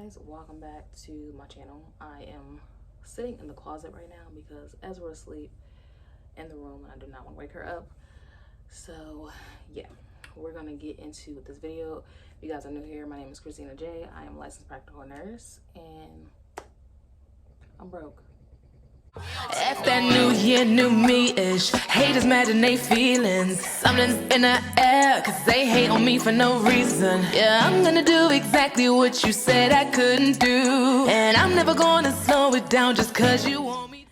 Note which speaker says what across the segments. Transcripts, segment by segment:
Speaker 1: guys, welcome back to my channel. I am sitting in the closet right now because Ezra's asleep in the room and I do not want to wake her up. So yeah, we're gonna get into this video. If you guys are new here, my name is Christina J. I am a licensed practical nurse and I'm broke.
Speaker 2: F that new year, new me-ish. Haters mad and they feelings. Something's in the air, cause they hate on me for no reason. Yeah, I'm gonna do exactly what you said I couldn't do. And I'm never gonna slow it down just cause you want me.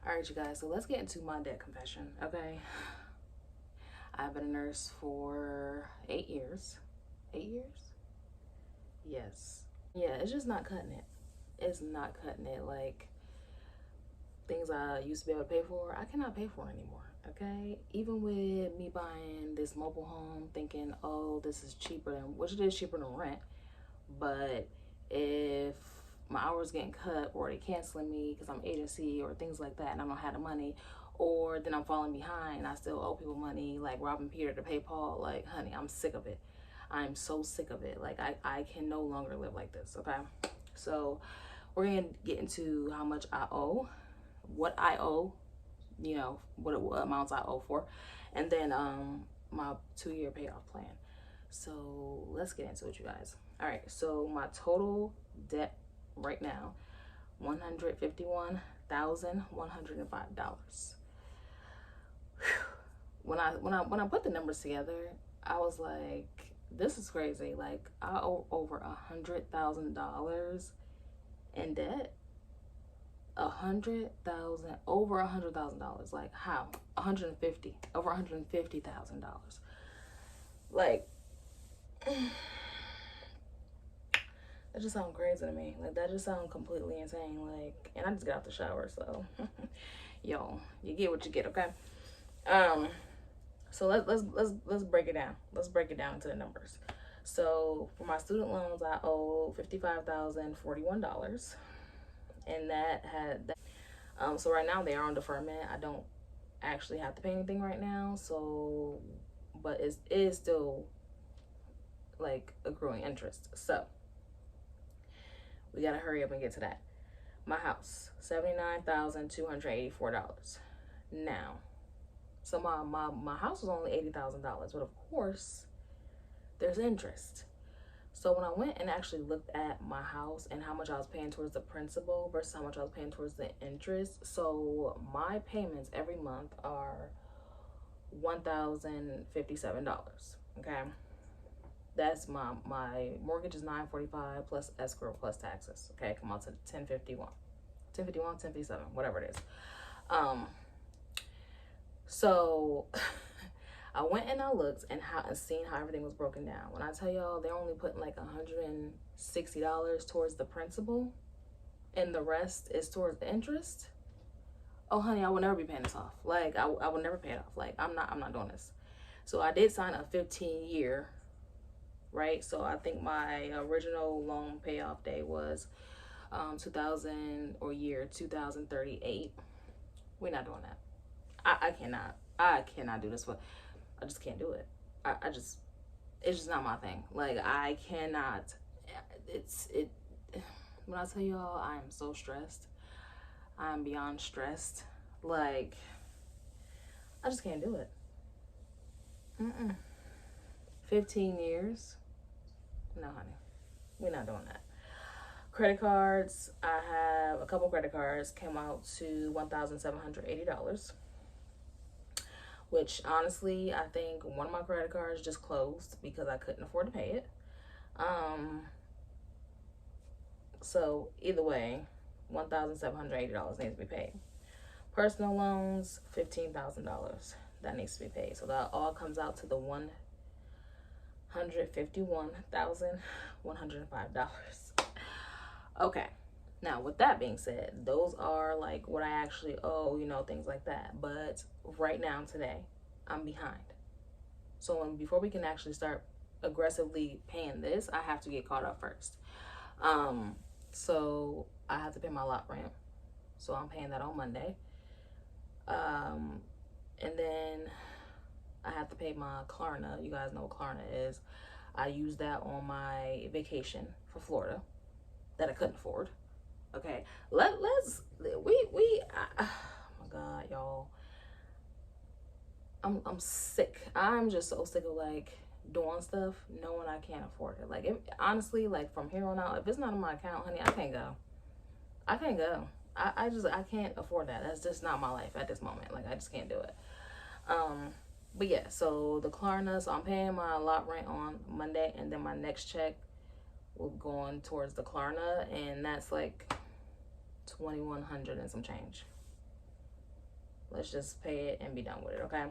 Speaker 1: Alright, you guys, so let's get into my debt confession, okay? I've been a nurse for 8 years. 8 years? Yes. Yeah, it's just not cutting it. It's not cutting it. Like, things I used to be able to pay for, I cannot pay for anymore, okay? Even with me buying this mobile home, thinking, oh, this is cheaper than, which it is cheaper than rent, but if my hours getting cut or they canceling me because I'm agency or things like that and I don't have the money, or then I'm falling behind and I still owe people money, like robbing Peter to pay Paul, like, honey, I'm sick of it. I'm so sick of it. Like, I can no longer live like this, okay? So we're gonna get into how much I owe, what I owe, you know, what amounts I owe for, and then my 2-year payoff plan. So let's get into it, you guys. All right, so my total debt right now, $151,105. When I put the numbers together, I was like, this is crazy. Like, I owe over $100,000 in debt. Over $100,000. Like, how? 150, over $150,000. Like, that just sounds crazy to me. Like, that just sounds completely insane. Like, and I just got out the shower, so yo, you get what you get, okay? So let's break it down. Let's break it down into the numbers. So for my student loans, I owe $55,041, and that had so right now they are on deferment. I don't actually have to pay anything right now, so but it is still like accruing interest. So we gotta hurry up and get to that. My house, $79,284. Now, so my house was only $80,000, but of course there's interest. So when I went and actually looked at my house and how much I was paying towards the principal versus how much I was paying towards the interest, so my payments every month are $1,057. Okay, that's my mortgage is $945 plus escrow plus taxes. Okay, come out to $1057, whatever it is. So I went and I looked and seen how everything was broken down. When I tell y'all they're only putting like $160 towards the principal and the rest is towards the interest. Oh honey, I will never be paying this off. Like, I will never pay it off. Like, I'm not doing this. So I did sign a 15-year, right? So I think my original loan payoff day was 2038. We're not doing that. I cannot do this. I just can't do it. It's just not my thing. Like, I cannot. When I tell y'all, I am so stressed. I'm beyond stressed. Like, I just can't do it. 15 years? No, honey. We're not doing that. Credit cards, I have a couple credit cards, came out to $1,780. Which, honestly, I think one of my credit cards just closed because I couldn't afford to pay it. So either way, $1,780 needs to be paid. Personal loans, $15,000. That needs to be paid. So that all comes out to the $151,105. Okay. Now, with that being said, those are like what I actually owe, you know, things like that. But right now, today, I'm behind. So before we can actually start aggressively paying this, I have to get caught up first. So I have to pay my lot rent. So I'm paying that on Monday. And then I have to pay my Klarna. You guys know what Klarna is. I use that on my vacation for Florida. that I couldn't afford. Okay, oh my God, y'all, I'm sick. I'm just so sick of like doing stuff knowing I can't afford it. Like, honestly, like from here on out, if it's not in my account, honey, I can't go. I can't go. I can't afford that. That's just not my life at this moment. Like, I just can't do it. But yeah, so the Klarna, so I'm paying my lot rent on Monday, and then my next check will go on towards the Klarna, and that's like 2,100 and some change. Let's just pay it and be done with it, okay?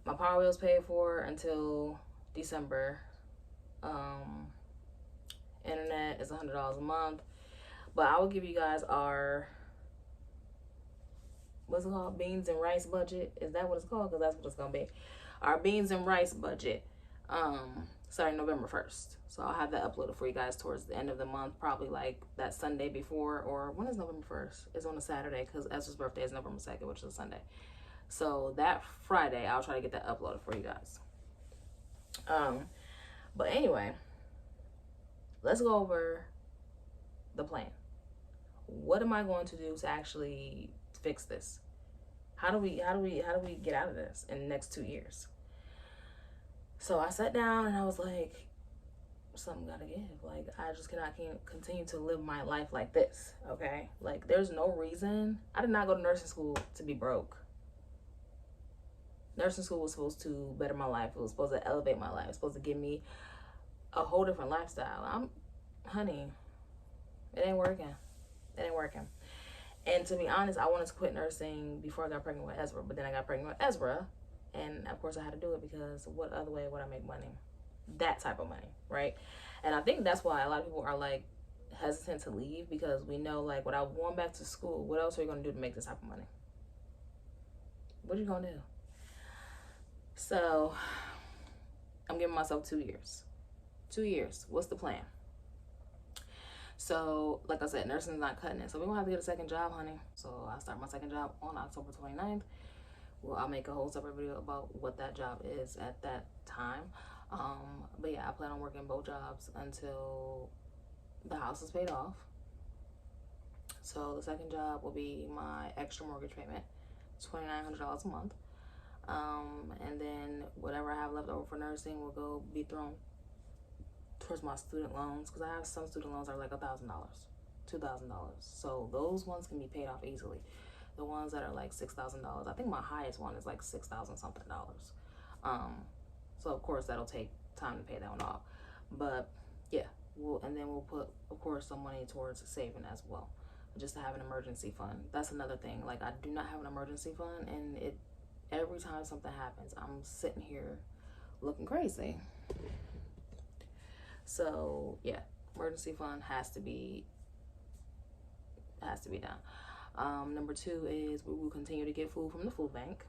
Speaker 1: My power bill's paid for until December. Internet is $100 a month, but I will give you guys our, what's it called, beans and rice budget. Is that what it's called? Because that's what it's gonna be. Our beans and rice budget, starting November 1st. So I'll have that uploaded for you guys towards the end of the month, probably like that Sunday before, or when is November 1st? It's on a Saturday, because Ezra's birthday is November 2nd, which is a Sunday. So that Friday, I'll try to get that uploaded for you guys. But anyway, let's go over the plan. What am I going to do to actually fix this? How do we get out of this in the next 2 years? So I sat down and I was like, something gotta give. Like, I just cannot continue to live my life like this, okay? Like, there's no reason. I did not go to nursing school to be broke. Nursing school was supposed to better my life. It was supposed to elevate my life. It was supposed to give me a whole different lifestyle. Honey, it ain't working. It ain't working. And to be honest, I wanted to quit nursing before I got pregnant with Ezra, but then I got pregnant with Ezra, and of course I had to do it, because what other way would I make money? That type of money, right? And I think that's why a lot of people are like hesitant to leave, because we know, like, without going back to school, what else are you gonna do to make this type of money? What are you gonna do? So I'm giving myself 2 years. 2 years. What's the plan? So, like I said, nursing's not cutting it. So we're gonna have to get a second job, honey. So I start my second job on October 29th. Well, I'll make a whole separate video about what that job is at that time. But yeah, I plan on working both jobs until the house is paid off. So the second job will be my extra mortgage payment, $2,900 a month. And then whatever I have left over for nursing will go be thrown towards my student loans, because I have some student loans that are like $1,000, $2,000. So those ones can be paid off easily. The ones that are like $6,000, I think my highest one is like $6,000 something dollars. So of course that'll take time to pay that one off. But yeah, we'll put, of course, some money towards saving as well, just to have an emergency fund. That's another thing. Like, I do not have an emergency fund, and every time something happens, I'm sitting here looking crazy. So yeah, emergency fund has to be done. Number 2 is we will continue to get food from the food bank.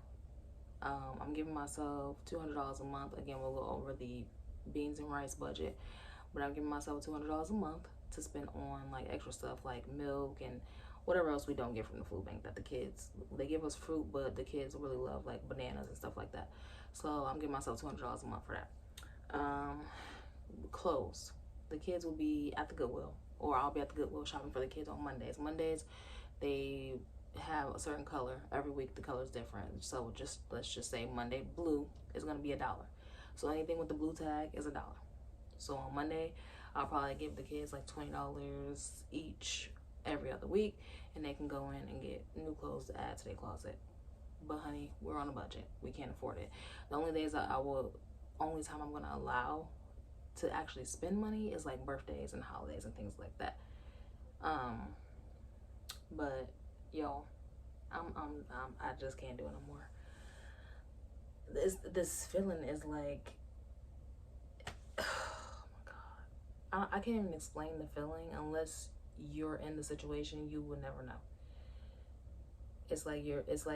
Speaker 1: I'm giving myself $200 a month. Again, we'll go over the beans and rice budget, but I'm giving myself $200 a month to spend on like extra stuff like milk and whatever else we don't get from the food bank that the kids, they give us fruit, but the kids really love like bananas and stuff like that. So I'm giving myself $200 a month for that. Clothes. The kids will be at the Goodwill, or I'll be at the Goodwill shopping for the kids on Mondays. Mondays, they have a certain color. Every week the color is different. So let's just say Monday blue is going to be $1. So anything with the blue tag is $1. So on Monday, I'll probably give the kids like $20 each every other week, and they can go in and get new clothes to add to their closet. But honey, we're on a budget. We can't afford it. The only days only time I'm going to allow to actually spend money is like birthdays and holidays and things like that. But yo, I just can't do it no more. This feeling is like, oh my God, I can't even explain the feeling. Unless you're in the situation, you would never know. It's like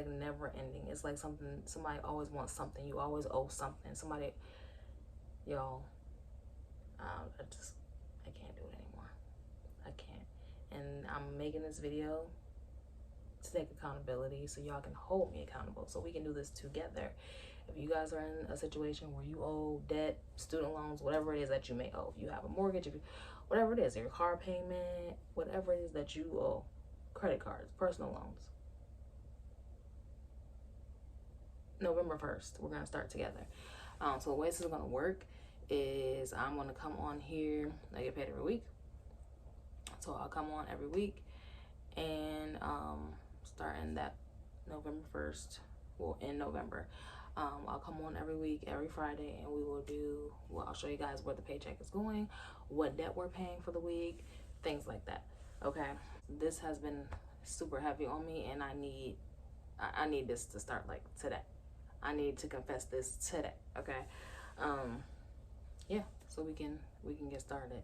Speaker 1: never ending. It's like somebody always wants something. You always owe something. Somebody, y'all, I can't do it anymore. I can't. And I'm making this video to take accountability so y'all can hold me accountable, so we can do this together If you guys are in a situation where you owe debt, student loans, whatever it is that you may owe, if you have a mortgage, if you, whatever it is, your car payment, whatever it is that you owe, credit cards, personal loans, November 1st, we're going to start together. So the way this is going to work is I'm going to come on here. I get paid every week. So I'll come on every week, and starting that November 1st, well, in November, I'll come on every week, every Friday, and we will do, well, I'll show you guys where the paycheck is going, what debt we're paying for the week, things like that. Okay, this has been super heavy on me, and I need this to start like today. I need to confess this today. Okay, yeah, so we can get started.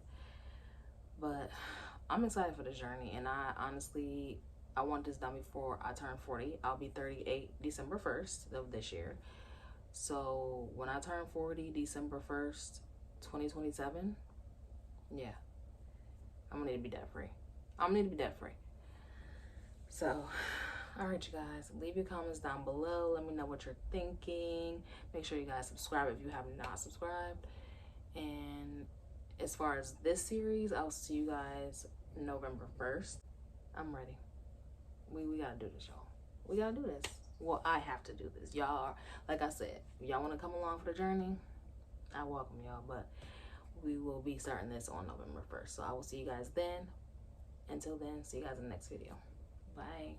Speaker 1: But I'm excited for this journey, and I honestly, I want this done before I turn 40. I'll be 38 December 1st of this year. So when I turn 40 December 1st, 2027, yeah, I'm gonna need to be debt free. I'm gonna need to be debt free. So, all right, you guys, leave your comments down below. Let me know what you're thinking. Make sure you guys subscribe if you have not subscribed. And as far as this series, I'll see you guys November 1st. I'm ready. We gotta do this, y'all. We gotta do this. Well, I have to do this. Y'all are, like I said, if y'all want to come along for the journey, I welcome y'all. But we will be starting this on November 1st. So I will see you guys then. Until then, see you guys in the next video. Bye.